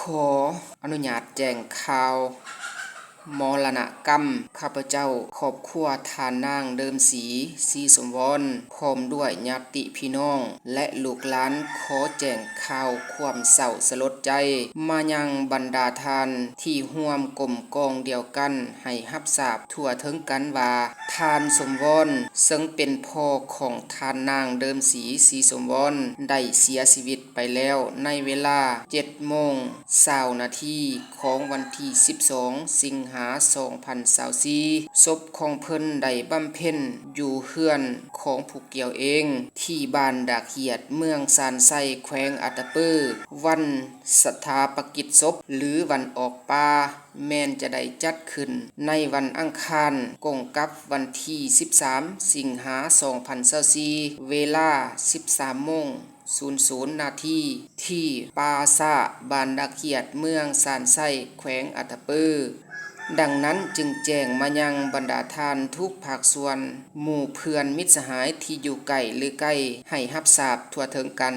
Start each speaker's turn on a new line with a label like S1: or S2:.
S1: ออนุญาตแจ้งข่าวมรณกรรมข้าพเจ้าครอบครัวทานนางเดิมศรีสมวรพร้อมด้วยญาติพี่น้องและลูกหลานขอแจ้งข่าวความเศร้าสลดใจมายังบรรดาทานที่ร่วมกลมกองเดียวกันให้รับทราบทั่วถึงกันว่าทานสมวรซึ่งเป็นพ่อของทานนางเดิมศรีสมวรได้เสียชีวิตไปแล้วในเวลา 7:20 นาทีของวันที่ 12 สิงหาคม 2024ศพของเพิ่นได้บำเพ็ญอยู่เฮือนของผู้เกี่ยวเองที่บ้านดากเหียดเมืองซานไซแขวงอัตตปือวันสถาปกิจศพหรือวันออกปาแม้นจะได้จัดขึ้นในวันอังคารกงกับวันที่ 13 สิงหาคม 2024เวลา 13:00 นาทีที่ปาซาบ้านดากเหียดเมืองซานไซแขวงอัตตปือดังนั้นจึงแจ้งมายังบรรดาทานทุกภาคส่วนหมู่เพื่อนมิตรสหายที่อยู่ไกลหรือใกล้ให้รับทราบทั่วถึงกัน